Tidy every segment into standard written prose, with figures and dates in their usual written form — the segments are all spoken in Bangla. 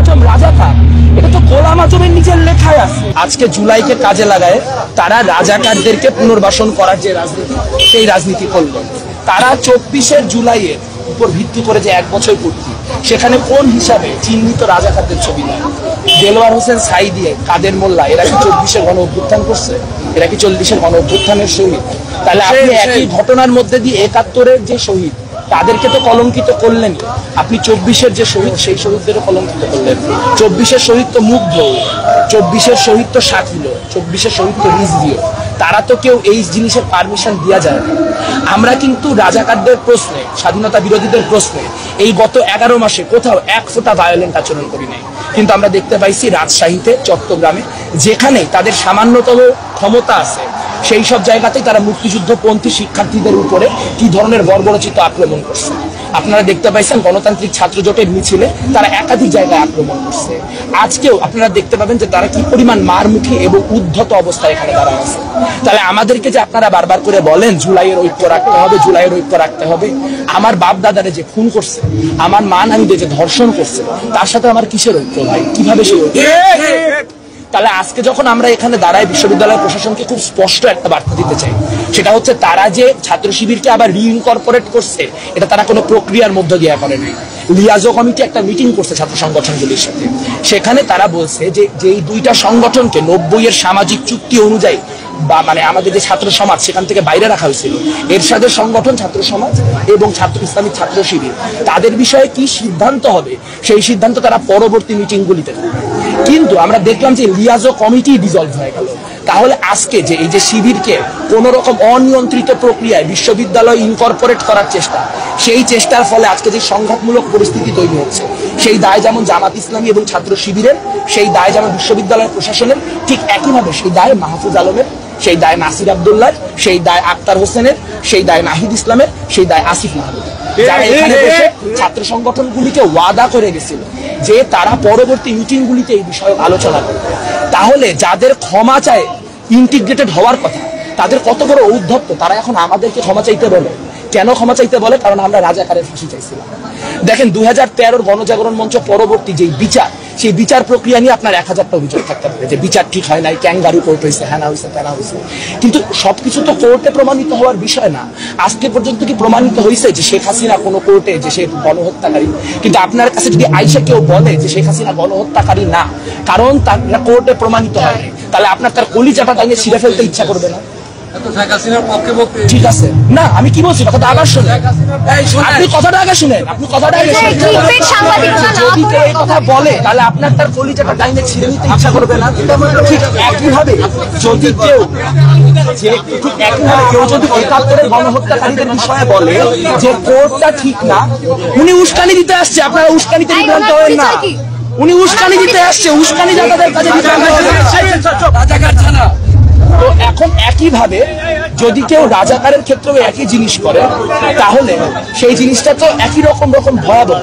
আজম রাজাকার, এটা তো গোলাম আজমের নিজের লেখায় আছে। আজকে জুলাইকে কাজে লাগায় তারা রাজাকারদেরকে পুনর্বাসন করার যে রাজনীতি, সেই রাজনীতি করলো। তারা 24শে জুলাইয়ের উপর ভিত্তি করে যে 1 বছর পূর্তি, সেখানে কোন হিসাবে চিহ্নিত রাজাকারদের ছবি নেয়? দেলোয়ার হোসেন সাইদি, কাদের মোল্লা, এরা কি 24শে গণ অভ্যুত্থান করছে? এরা কি 40শে গণ অভ্যুত্থানের শহীদ? তাহলে আপনি একই ঘটনার মধ্যে দিয়ে 71-এর যে শহীদ তাদেরকে তো কলঙ্কিত করলেন, আপনি 24শে যে শহীদ সেই শহীদদেরও কলঙ্কিত করলেন। 24শে শহীদ তো মুগ্ধ, 24শে শহীদ তো শাকিল, 24শে শহীদ তো রিজভিও, তারা তো কেউ এই জিনিসের পারমিশন দেওয়া যায় না। আমরা কিন্তু রাজাকারদের প্রশ্নে, স্বাধীনতা বিরোধীদের প্রশ্নে এই গত 11 মাসে কোথাও 1 ফোঁটা ভায়োলেন্ট আচরণ করি নাই, কিন্তু আমরা দেখতে পাইছি রাজশাহীতে, চট্টগ্রামে, যেখানে তাদের সামান্যতম ক্ষমতা আছে সেই সব জায়গাতেই তারা মুক্তিযুদ্ধপন্থী শিক্ষার্থীদের উপরে কি ধরনের বর্বরচিত আক্রমণ করছে। আপনারা দেখতে পাইছেন গণতান্ত্রিক ছাত্র জোটের মিছিলে তারা একাধিক জায়গায় আক্রমণ করছে। আজকেও আপনারা দেখতে পাবেন যে তারা কি পরিমাণ মারমুখী এবং উদ্ধত অবস্থায় এখানে দাঁড়ানো আছে। তাহলে আমাদেরকে যে আপনারা বারবার করে বলেন জুলাইয়ের ঐক্য রাখতে হবে, জুলাইয়ের ঐক্য রাখতে হবে, আমার বাপ দাদারে যে খুন করছে, আমার মা নানীদের যে ধর্ষণ করছে, তার সাথে আমার কিসের ঐক্য ভাই? কিভাবে সে ঐক্য? তাহলে আজকে যখন আমরা এখানে দাঁড়াই, বিশ্ববিদ্যালয় প্রশাসনকে খুব স্পষ্ট একটা বার্তা দিতে চাই, সেটা হচ্ছে তারা যে ছাত্র শিবিরকে আবার রিইনকর্পোরেট করছে, এটা তারা কোনো প্রক্রিয়ার মধ্য দিয়ে করে নাই। লিয়াজো কমিটি একটা মিটিং করছে ছাত্র সংগঠনগুলির সাথে, সেখানে তারা বলছে যে এই 2টা সংগঠনকে 90-এর সামাজিক চুক্তি অনুযায়ী বা মানে আমাদের যে ছাত্র সমাজ সেখান থেকে বাইরে রাখা হয়েছিল, এরশাদের সংগঠন ছাত্র সমাজ এবং ছাত্র ইসলামিক ছাত্র শিবির, তাদের বিষয়ে কি সিদ্ধান্ত হবে সেই সিদ্ধান্ত তারা পরবর্তী মিটিংগুলিতে নেবে। কিন্তু আমরা দেখলাম যে লিয়াজো কমিটি ডিসলভ হয়ে গেল। তাহলে আজকে যে এই যে শিবিরকে কোন রকম অনিয়ন্ত্রিত প্রক্রিয়ায় বিশ্ববিদ্যালয় ইনকর্পোরেট করার চেষ্টা, সেই চেষ্টার ফলে আজকে যে সংঘাতমূলক পরিস্থিতি তৈরি হচ্ছে, সেই দায় যেমন জামাত ইসলামী এবং ছাত্র শিবিরের, সেই দায় যেমন বিশ্ববিদ্যালয় প্রশাসনের, ঠিক একইভাবে সেই দায় মাহফুজ আলমের, সেই দায় নাসির আব্দুল্লাহ, সেই দায় আক্তার হোসেনের, সেই দায় নাহিদ ইসলামের, সেই দায় আসিফ মাহমুদ, যারা এখানে বসে ছাত্র সংগঠনগুলিকে ওয়াদা করে গেছিল যে তারা পরবর্তী মিটিংগুলিতে এই বিষয়ে আলোচনা করবে। তাহলে যাদের ক্ষমা চায় ইন্টিগ্রেটেড হওয়ার কথা, তাদের কত বড় ঔদ্ধত্য, তারা এখন আমাদেরকে ক্ষমা চাইতে বলে। কেন ক্ষমা চাইতে বলে? কারণ আমরা রাজাকারের ফাঁসি চাইছিলাম। দেখেন 2013-র গণজাগরণ মঞ্চ পরবর্তী যে বিচার, সেই বিচার প্রক্রিয়া নিয়ে আপনার 1000টা অভিযোগ থাকতে পারে যে বিচার ঠিক হয় নাই, ক্যাঙ্গারু কোর্ট হয়েছে, হ্যানা হয়েছে, তেনা হয়েছে, কিন্তু সবকিছু তো কোর্টে প্রমাণিত হওয়ার বিষয় না। আজকে পর্যন্ত কি প্রমাণিত হয়েছে যে শেখ হাসিনা কোনো কোর্টে যে সে গণহত্যাকারী? কিন্তু আপনার কাছে যদি আইসা কেউ বলে যে শেখ হাসিনা গণহত্যাকারী না, কারণ তার কোর্টে প্রমাণিত হয় নাই, তাহলে আপনার তার কলিজাটা টাঙিয়ে ছিঁড়ে ফেলতে ইচ্ছা করবে না? ঠিক আছে না, আমি কি বলছি কথাটা আগে শুনেন, আপনি কথাটা আগে শুনেন, আপনি কথাটা আগে শুনেন। যদি কেউ এই কথা বলে তাহলে আপনার তার কলিজাটা টাইনে ছিঁড়ে নিতে ইচ্ছা করবে না? ঠিক একইভাবে যদি কেউ যদি 71-এর গণহত্যাকারীদের বিষয়ে বলে যে কোর্টটা ঠিক না, উনি উস্কানি দিতে আসছে, আপনারা উস্কানিতে বিভ্রান্ত হবেন না। উনি উস্কানি দিতে আসছে, উস্কানি দাতাদের কাছে রাজাকার ছাড়া। তো এখন একইভাবে যদি কেউ রাজাকারের ক্ষেত্রেও একই জিনিস করে, তাহলে সেই জিনিসটা তো একই রকম ভয়াবহ।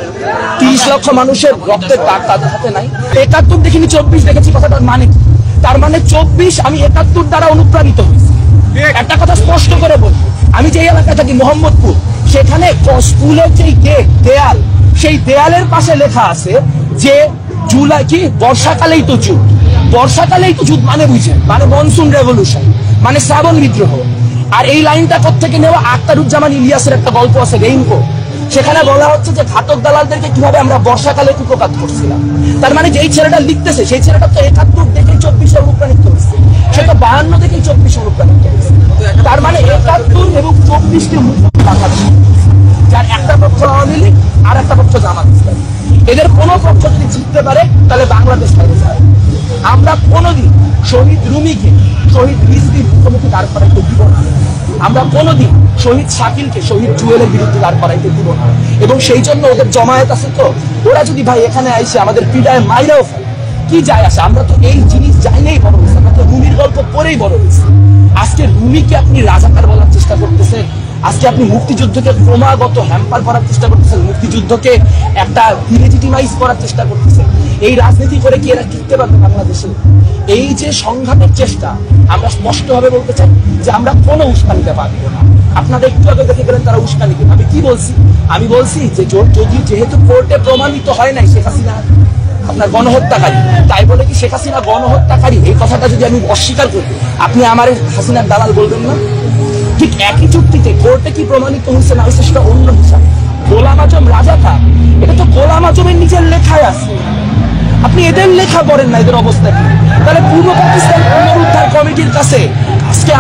30 লক্ষ মানুষের রক্তের দাগ তাদের হাতে নাই। 71 দেখিনি 24 দেখেছি, কথাটার মানে কি? তার মানে 24 আমি 71 দ্বারা অনুপ্রাণিত হয়েছি। একটা কথা স্পষ্ট করে বলি, আমি যে এলাকায় থাকি মোহাম্মদপুর, সেখানে স্কুলের যে দেয়াল, সেই দেয়ালের পাশে লেখা আছে যে জুলাই কি বর্ষাকালেই তো যুদ্ধ, বর্ষাকালেই তো যুদ্ধ মানে বুঝছেন, মানে মনসুন রেভলিউশন, মানে শ্রাবণ বিদ্রোহ। আর এই লাইনটা কোত্থেকে নেওয়া? আখতারুজ্জামান ইলিয়াসের একটা গল্প আছে রেইনকোট, সেখানে বলা হচ্ছে যে ঘাতক দালালদেরকে কিভাবে আমরা বর্ষাকালে কুপকাত করছিলাম। তার মানে যেই ছেলেটা লিখতেছে সেই ছেলেটা তো 71 দেখেই 24 অনুপ্রাণিত হয়েছে, সে তো 52 দেখেই 24 অনুপ্রাণিত হয়েছে। তার মানে 71 এবং 24টি বাংলাদেশ, যার একটা পক্ষ আওয়ামী লীগ আর একটা পক্ষ জামাত ইসলামী, এদের কোনো পক্ষ যদি জিততে পারে তাহলে বাংলাদেশ পাবে। আমরা কোনোদিন শহীদ রুমিকে, শহীদ রিজভির মুখোমুখি দাঁড় করাইতে দিব না। আমরা কোনোদিন শহীদ শাকিলকে, শহীদ জুয়েলের বিরুদ্ধে দাঁড় করাইতে দিব না। এবং সেই জন্য ওদের জমায়েত আছে, তো ওরা যদি ভাই এখানে আইসে আমাদের পিডায় মাইরাও ফেলে, কি যায় আসে? আমরা তো এই জিনিস জানলেই বড় হয়েছে, আমরা তো রুমির গল্প পড়েই বড় হয়েছে। আজকে রুমিকে আপনি রাজাকার বলার চেষ্টা করতেছেন, আজকে আপনি মুক্তিযুদ্ধকে ক্রমাগত হ্যাম্পার করার চেষ্টা করতেছেন, মুক্তিযুদ্ধকে একটা ডিলেজিটিমাইজ করার চেষ্টা করতেছেন। এই রাজনীতি করে কি এরা টিকতে পারবে বাংলাদেশে? এই যে সংঘাতের চেষ্টা, আমরা স্পষ্টভাবে বলতে চাই যে আমরা কোনো উস্কানিতে পারবো না। আপনারা একটু আগে দেখে গেলেন তারা উস্কানিতে। আমি কি বলছি? আমি বলছি যে যদি যেহেতু কোর্টে প্রমাণিত হয় নাই শেখ হাসিনা, আপনার আপনার গণহত্যাকারী, তাই বলে কি শেখ হাসিনা গণহত্যাকারী? এই কথাটা যদি আমি অস্বীকার করি, আপনি আমার হাসিনার দালাল বলবেন না? ঠিক একই চুক্তিতে কোর্টে কি প্রমাণিত হয়েছে না হয়েছে সেটা অন্য হিসাব। গোলাম আজম রাজাকার, এটা তো গোলাম আজমের নিজের লেখায় আছে। আপনি এদের লেখা করেন না, এদের অবস্থা কি? তাহলে পূর্ব পাকিস্তান পুনরুদ্ধার কমিটির কাছে আজকে